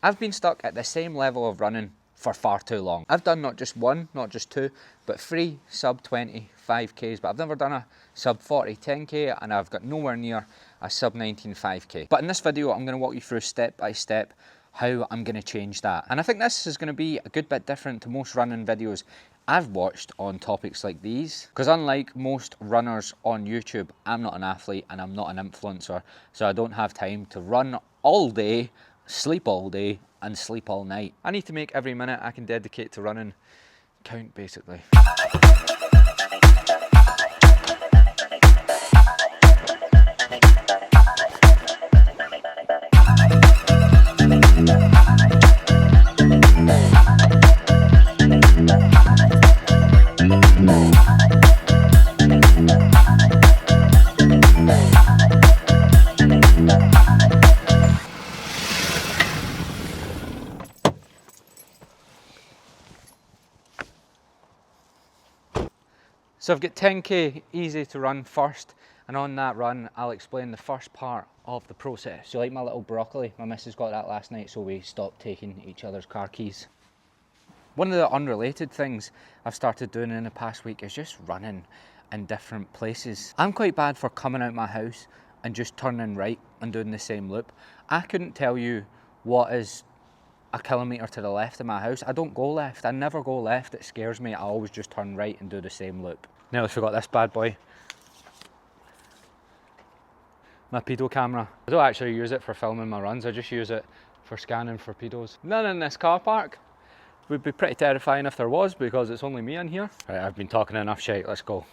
I've been stuck at the same level of running for far too long. I've done not just one, not just two, but 3 sub 20 5Ks, but I've never done a sub 40 10K, and I've got nowhere near a sub 19 5K. But in this video, I'm going to walk you through step by step how I'm going to change that. And I think this is going to be a good bit different to most running videos I've watched on topics like these, because unlike most runners on YouTube, I'm not an athlete and I'm not an influencer, so I don't have time to run all day, sleep all day and sleep all night. I need to make every minute I can dedicate to running count, basically. So I've got 10K easy to run first, and on that run I'll explain the first part of the process. So like my little broccoli, my missus got that last night, so we stopped taking each other's car keys. One of the unrelated things I've started doing in the past week is just running in different places. I'm quite bad for coming out my house and just turning right and doing the same loop. I couldn't tell you what is a kilometre to the left of my house. I don't go left, I never go left, it scares me. I always just turn right and do the same loop. Nearly forgot this bad boy. My pedo camera. I don't actually use it for filming my runs, I just use it for scanning for pedos. None in this car park. Would be pretty terrifying if there was, because it's only me in here. Right, I've been talking enough shite, let's go.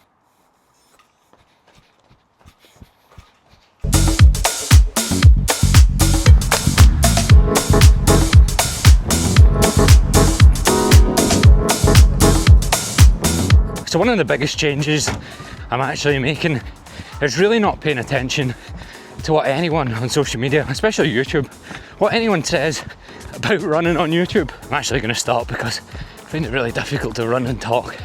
So one of the biggest changes I'm actually making is really not paying attention to what anyone on social media, especially YouTube, what anyone says about running on YouTube. I'm actually going to stop because I find it really difficult to run and talk.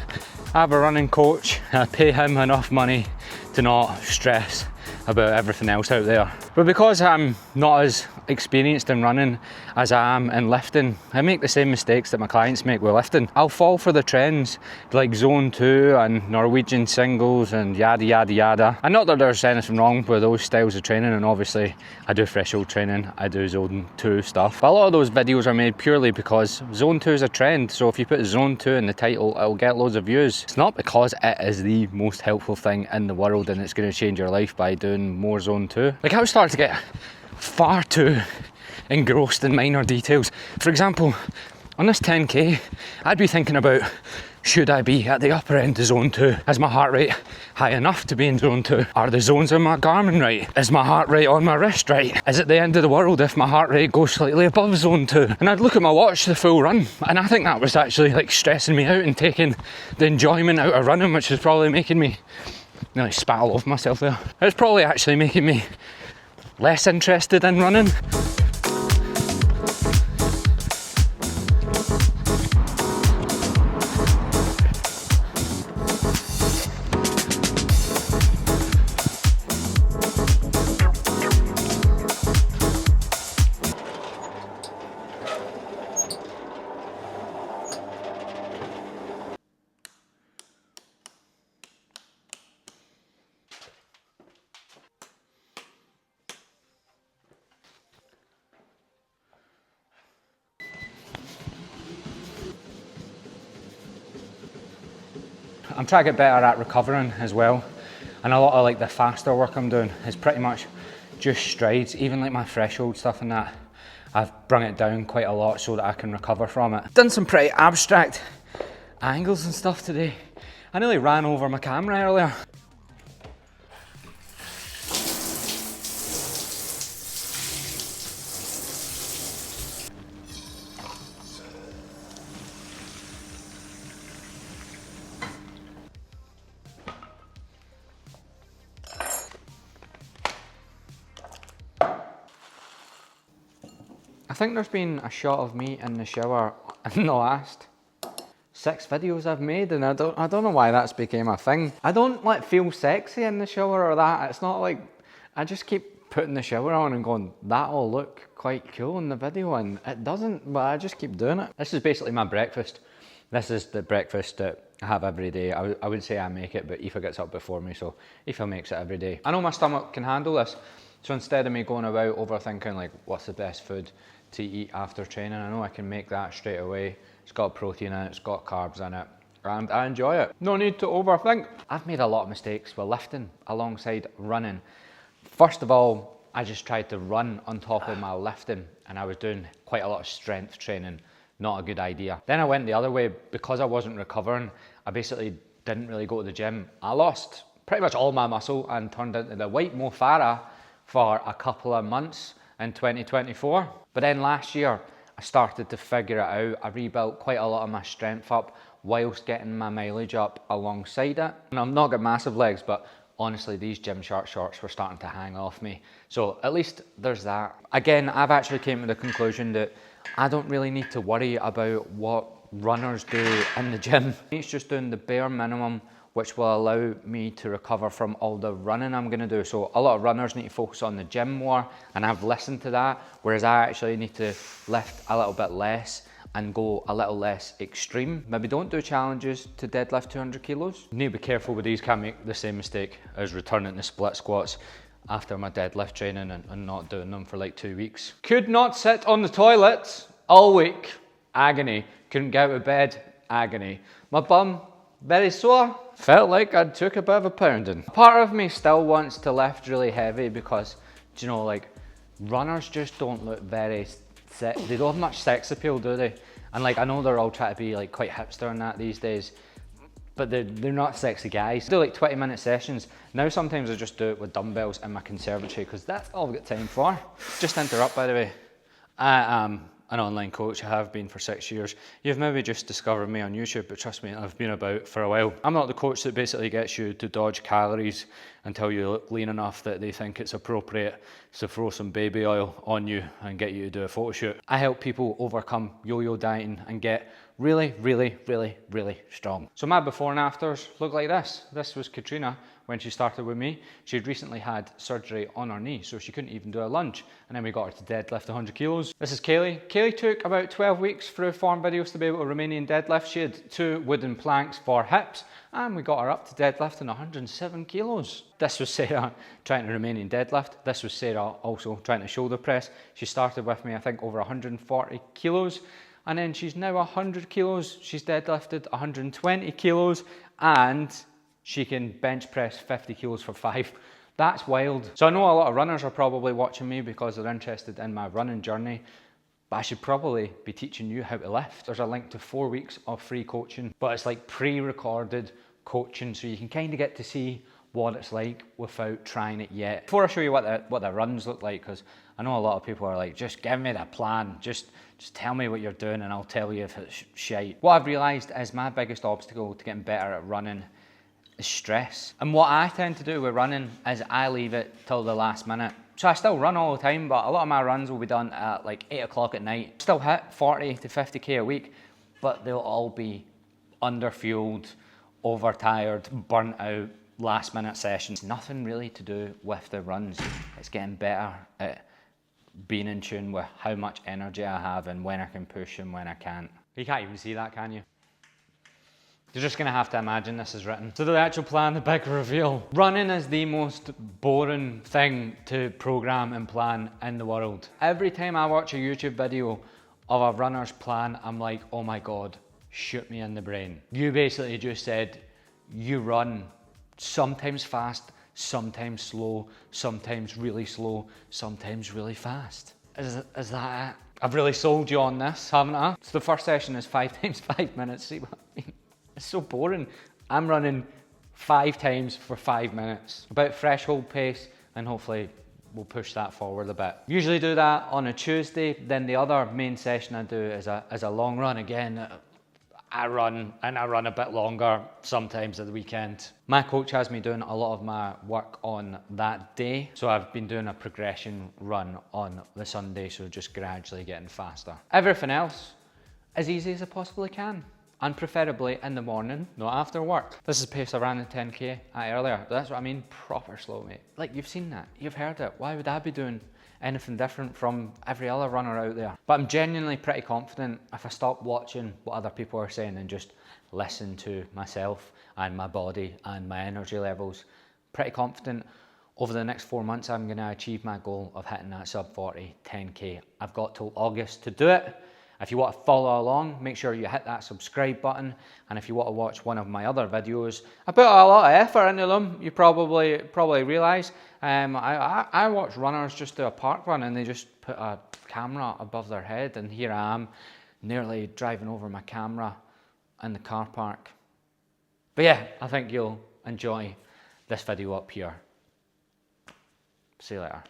I have a running coach, I pay him enough money to not stress about everything else out there. But because I'm not as experienced in running as I am in lifting, I make the same mistakes that my clients make with lifting. I'll fall for the trends like Zone 2 and Norwegian singles and yada yada yada. And not that there's anything wrong with those styles of training, and obviously I do threshold training, I do Zone 2 stuff. But a lot of those videos are made purely because Zone 2 is a trend, so if you put Zone 2 in the title, it'll get loads of views. It's not because it is the most helpful thing in the world and it's going to change your life by doing more Zone 2. Like, I was starting to get far too engrossed in minor details. For example, on this 10K, I'd be thinking about, should I be at the upper end of Zone 2? Is my heart rate high enough to be in Zone 2? Are the zones on my Garmin right? Is my heart rate on my wrist right? Is it the end of the world if my heart rate goes slightly above Zone 2? And I'd look at my watch the full run, and I think that was actually like stressing me out and taking the enjoyment out of running, which is probably making me nearly spat all over myself there. It's probably actually making me less interested in running. I'm trying to get better at recovering as well, and a lot of like the faster work I'm doing is pretty much just strides. Even like my threshold stuff and that, I've brung it down quite a lot so that I can recover from it. Done some pretty abstract angles and stuff today. I nearly ran over my camera earlier. I think there's been a shot of me in the shower in the last 6 videos I've made, and I don't know why that's became a thing. I don't like feel sexy in the shower or that. It's not like, I just keep putting the shower on and going, that'll look quite cool in the video, and it doesn't, but I just keep doing it. This is basically my breakfast. This is the breakfast that I have every day. I would say I make it, but Aoife gets up before me, so Aoife makes it every day. I know my stomach can handle this, so instead of me going about overthinking like what's the best food to eat after training, I know I can make that straight away. It's got protein in it, it's got carbs in it, and I enjoy it. No need to overthink. I've made a lot of mistakes with lifting alongside running. First of all, I just tried to run on top of my lifting, and I was doing quite a lot of strength training. Not a good idea. Then I went the other way. Because I wasn't recovering, I basically didn't really go to the gym. I lost pretty much all my muscle and turned into the white Mo Farah for a couple of months in 2024. But then last year, I started to figure it out. I rebuilt quite a lot of my strength up whilst getting my mileage up alongside it. And I've not got massive legs, but honestly, these Gymshark shorts were starting to hang off me. So at least there's that. Again, I've actually came to the conclusion that I don't really need to worry about what runners do in the gym. It's just doing the bare minimum, which will allow me to recover from all the running I'm gonna do. So a lot of runners need to focus on the gym more, and I've listened to that, whereas I actually need to lift a little bit less and go a little less extreme. Maybe don't do challenges to deadlift 200 kilos. You need to be careful with these, can't make the same mistake as returning to split squats after my deadlift training and not doing them for like 2 weeks. Could not sit on the toilet all week, agony. Couldn't get out of bed, agony. My bum, very sore. Felt like I took a bit of a pounding. Part of me still wants to lift really heavy because, do you know, like, runners just don't look very they don't have much sex appeal, do they? And like, I know they're all trying to be like quite hipster and that these days, but they're not sexy guys. I do like 20-minute sessions. Now sometimes I just do it with dumbbells in my conservatory because that's all I've got time for. Just to interrupt, by the way, I am an online coach. I have been for 6 years. You've maybe just discovered me on YouTube, but trust me, I've been about for a while. I'm not the coach that basically gets you to dodge calories until you look lean enough that they think it's appropriate to throw some baby oil on you and get you to do a photo shoot. I help people overcome yo-yo dieting and get really, really, really, really strong. So my before and afters look like this. This was Katrina when she started with me. She'd recently had surgery on her knee, so she couldn't even do a lunge. And then we got her to deadlift 100 kilos. This is Kaylee. Kaylee took about 12 weeks through form videos to be able to Romanian deadlift. She had 2 wooden planks for hips, and we got her up to deadlifting 107 kilos. This was Sarah trying to Romanian deadlift. This was Sarah also trying to shoulder press. She started with me, I think, over 140 kilos. And then she's now 100 kilos. She's deadlifted 120 kilos, and she can bench press 50 kilos for 5. That's wild. So I know a lot of runners are probably watching me because they're interested in my running journey, but I should probably be teaching you how to lift. There's a link to 4 weeks of free coaching, but it's like pre-recorded coaching, so you can kind of get to see what it's like without trying it yet. Before I show you what the runs look like, because I know a lot of people are like, just give me the plan, just tell me what you're doing and I'll tell you if it's shite. What I've realised is my biggest obstacle to getting better at running is stress. And what I tend to do with running is I leave it till the last minute. So I still run all the time, but a lot of my runs will be done at like 8 o'clock at night. Still hit 40 to 50K a week, but they'll all be underfueled, overtired, burnt out, last minute sessions. Nothing really to do with the runs. It's getting better at being in tune with how much energy I have and when I can push and when I can't. You can't even see that, can you? You're just gonna have to imagine this is written. So the actual plan, the big reveal. Running is the most boring thing to program and plan in the world. Every time I watch a YouTube video of a runner's plan, I'm like, oh my God, shoot me in the brain. You basically just said, you run sometimes fast, sometimes slow, sometimes really slow, sometimes really fast. Is that it? I've really sold you on this, haven't I? So the first session is 5 times 5 minutes. See what I mean? It's so boring. I'm running 5 times for 5 minutes. About threshold pace, and hopefully we'll push that forward a bit. Usually do that on a Tuesday. Then the other main session I do is a long run. Again, I run a bit longer sometimes at the weekend. My coach has me doing a lot of my work on that day. So I've been doing a progression run on the Sunday, so just gradually getting faster. Everything else as easy as I possibly can. and preferably in the morning, not after work. This is the pace I ran the 10k at earlier. That's what I mean, proper slow, mate. Like, you've seen that, you've heard it. Why would I be doing anything different from every other runner out there? But I'm genuinely pretty confident if I stop watching what other people are saying and just listen to myself and my body and my energy levels, pretty confident over the next 4 months I'm going to achieve my goal of hitting that sub 40 10k. I've got till August to do it. If you want to follow along, make sure you hit that subscribe button. And if you want to watch one of my other videos, I put a lot of effort into them, you probably realise. I watch runners just do a park run and they just put a camera above their head, and here I am nearly driving over my camera in the car park. But yeah, I think you'll enjoy this video up here. See you later.